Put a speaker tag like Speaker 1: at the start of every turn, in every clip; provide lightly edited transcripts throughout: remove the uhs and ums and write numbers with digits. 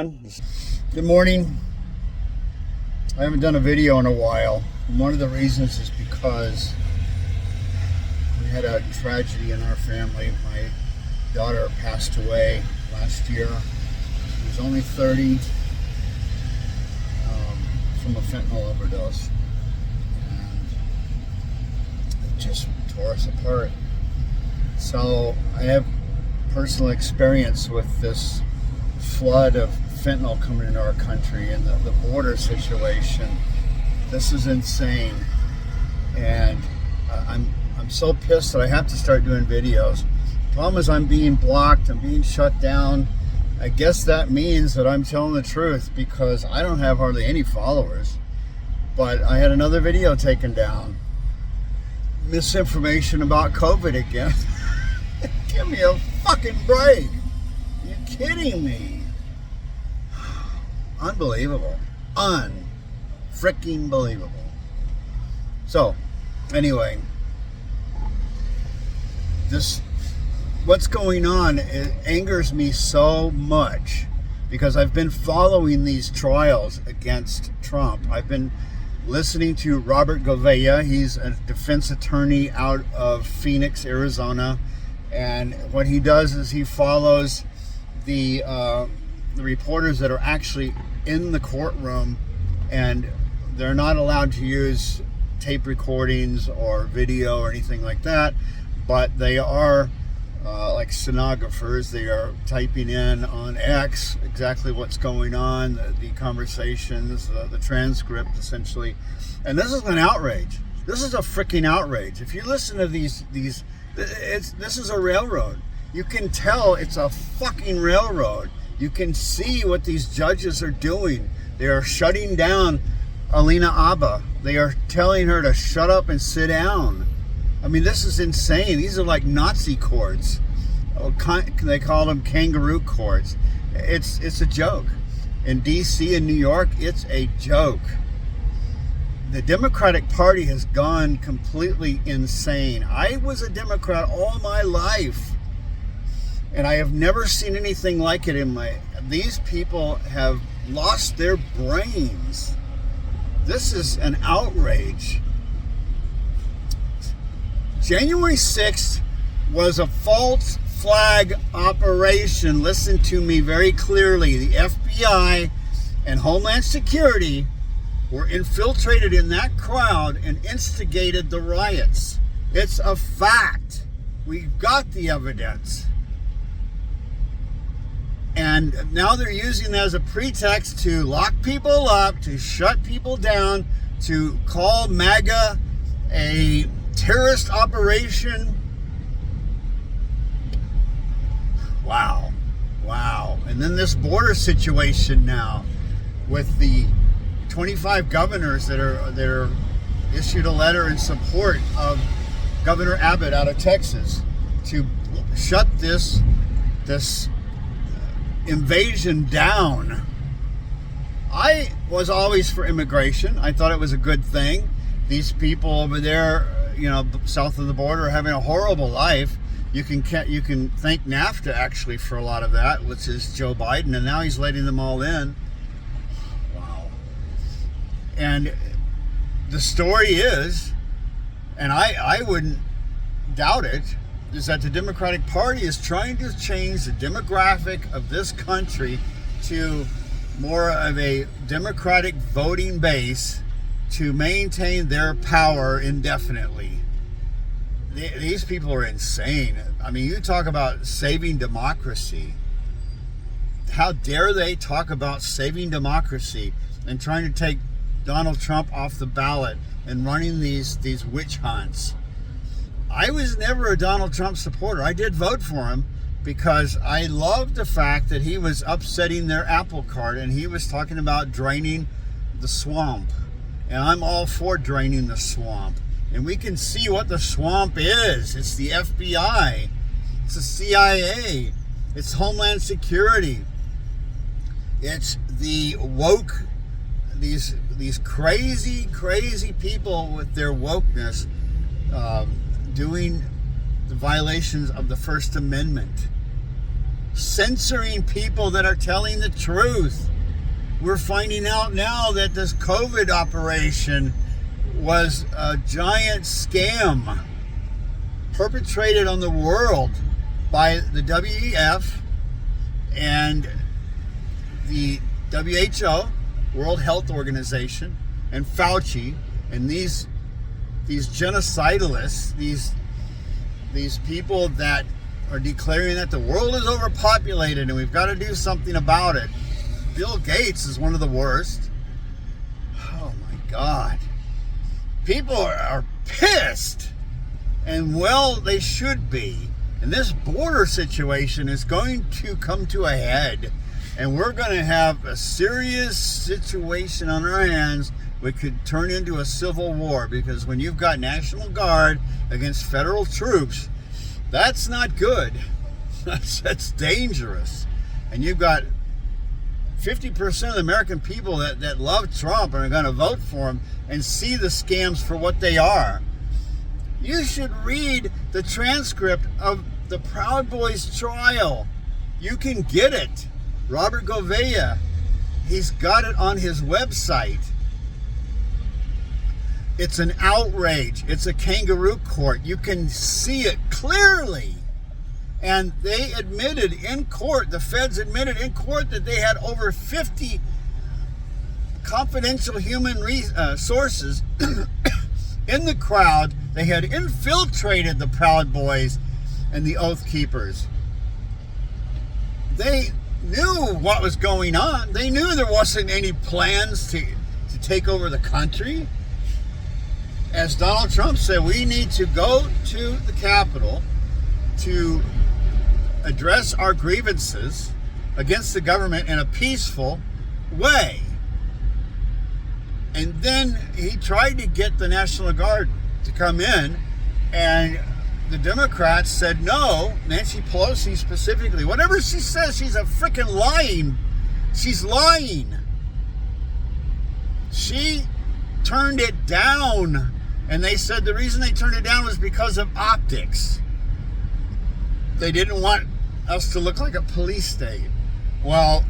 Speaker 1: Good morning. I haven't done a video in a while. And one of the reasons is because we had a tragedy in our family. My daughter passed away last year. She was only 30 from a fentanyl overdose. And it just tore us apart. So I have personal experience with this flood of fentanyl coming into our country and the border situation. This is insane, and I'm so pissed that I have to start doing videos. The problem is I'm being blocked, I'm being shut down. I guess that means that I'm telling the truth because I don't have hardly any followers. But I had another video taken down. Misinformation about COVID again. Give me a fucking break. Are you kidding me? Unbelievable. Unfreaking believable. So, anyway, what's going on, it angers me so much because I've been following these trials against Trump. I've been listening to Robert Govea. He's a defense attorney out of Phoenix, Arizona. And what he does is he follows the reporters that are actually in the courtroom, and they're not allowed to use tape recordings or video or anything like that, but they are like stenographers. They are typing in on X exactly what's going on, the conversations, the transcript essentially. And this is an outrage. This is a freaking outrage. If you listen to this is a railroad. You can tell it's a fucking railroad. You can see what these judges are doing. They are shutting down Alina Abba. They are telling her to shut up and sit down. I mean, this is insane. These are like Nazi courts. They call them kangaroo courts. It's a joke. In D.C. and New York, it's a joke. The Democratic Party has gone completely insane. I was a Democrat all my life, and I have never seen anything like it these people have lost their brains. This is an outrage. January 6th was a false flag operation. Listen to me very clearly. The FBI and Homeland Security were infiltrated in that crowd and instigated the riots. It's a fact. We've got the evidence. And now they're using that as a pretext to lock people up, to shut people down, to call MAGA a terrorist operation. Wow. And then this border situation now with the 25 governors that are issued a letter in support of Governor Abbott out of Texas to shut this invasion down. I was always for immigration. I thought it was a good thing. These people over there, south of the border, are having a horrible life. You can thank NAFTA actually for a lot of that, which is Joe Biden, and now he's letting them all in. Wow. And the story is, and I wouldn't doubt it, is that the Democratic Party is trying to change the demographic of this country to more of a Democratic voting base to maintain their power indefinitely. These people are insane. I mean, you talk about saving democracy. How dare they talk about saving democracy and trying to take Donald Trump off the ballot and running these witch hunts. I was never a Donald Trump supporter. I did vote for him because I loved the fact that he was upsetting their apple cart and he was talking about draining the swamp. And I'm all for draining the swamp. And we can see what the swamp is. It's the FBI. It's the CIA. It's Homeland Security. It's the woke, these crazy people with their wokeness doing the violations of the First Amendment. censoring people that are telling the truth. We're finding out now that this COVID operation was a giant scam perpetrated on the world by the WTF and the WHO, World Health Organization, and Fauci, and these genocidalists, these people that are declaring that the world is overpopulated and we've got to do something about it. Bill Gates is one of the worst. Oh my God. People are pissed. And well, they should be. And this border situation is going to come to a head. And we're going to have a serious situation on our hands. We could turn into a civil war, because when you've got National Guard against federal troops, that's not good. That's dangerous. And you've got 50% of the American people that love Trump and are going to vote for him and see the scams for what they are. You should read the transcript of the Proud Boys trial. You can get it. Robert Gouveia, he's got it on his website. It's an outrage. It's a kangaroo court. You can see it clearly. And they admitted in court, the feds admitted in court, that they had over 50 confidential human sources in the crowd. They had infiltrated the Proud Boys and the Oath Keepers. They knew what was going on. They knew there wasn't any plans to take over the country. As Donald Trump said, we need to go to the Capitol to address our grievances against the government in a peaceful way. And then he tried to get the National Guard to come in, and the Democrats said no. Nancy Pelosi specifically, whatever she says, she's a freaking lying. She's lying. She turned it down, and they said the reason they turned it down was because of optics. They didn't want us to look like a police state. Well,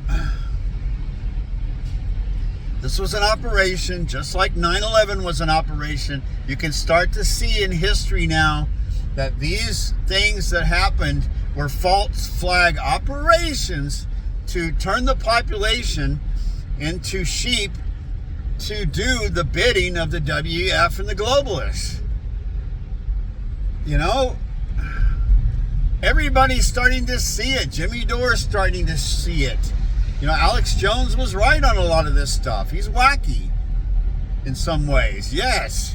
Speaker 1: this was an operation, just like 9/11 was an operation. You can start to see in history now that these things that happened were false flag operations to turn the population into sheep to do the bidding of the WTF and the globalists. You know, everybody's starting to see it. Jimmy Dore's starting to see it. You know, Alex Jones was right on a lot of this stuff. He's wacky in some ways. Yes,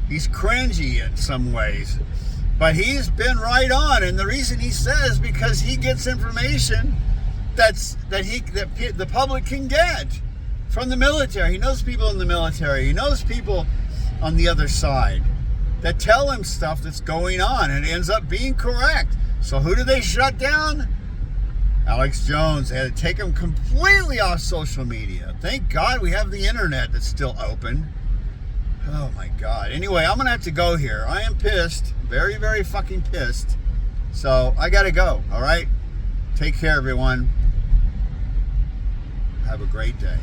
Speaker 1: he's cringy in some ways. But he's been right on. And the reason he says, because he gets information that the public can get from the military. He knows people in the military. He knows people on the other side that tell him stuff that's going on, and it ends up being correct. So who do they shut down? Alex Jones. They had to take him completely off social media. Thank God we have the internet that's still open. Oh my God. Anyway, I'm going to have to go here. I am pissed. Very, very fucking pissed. So I got to go. All right? Take care, everyone. Have a great day.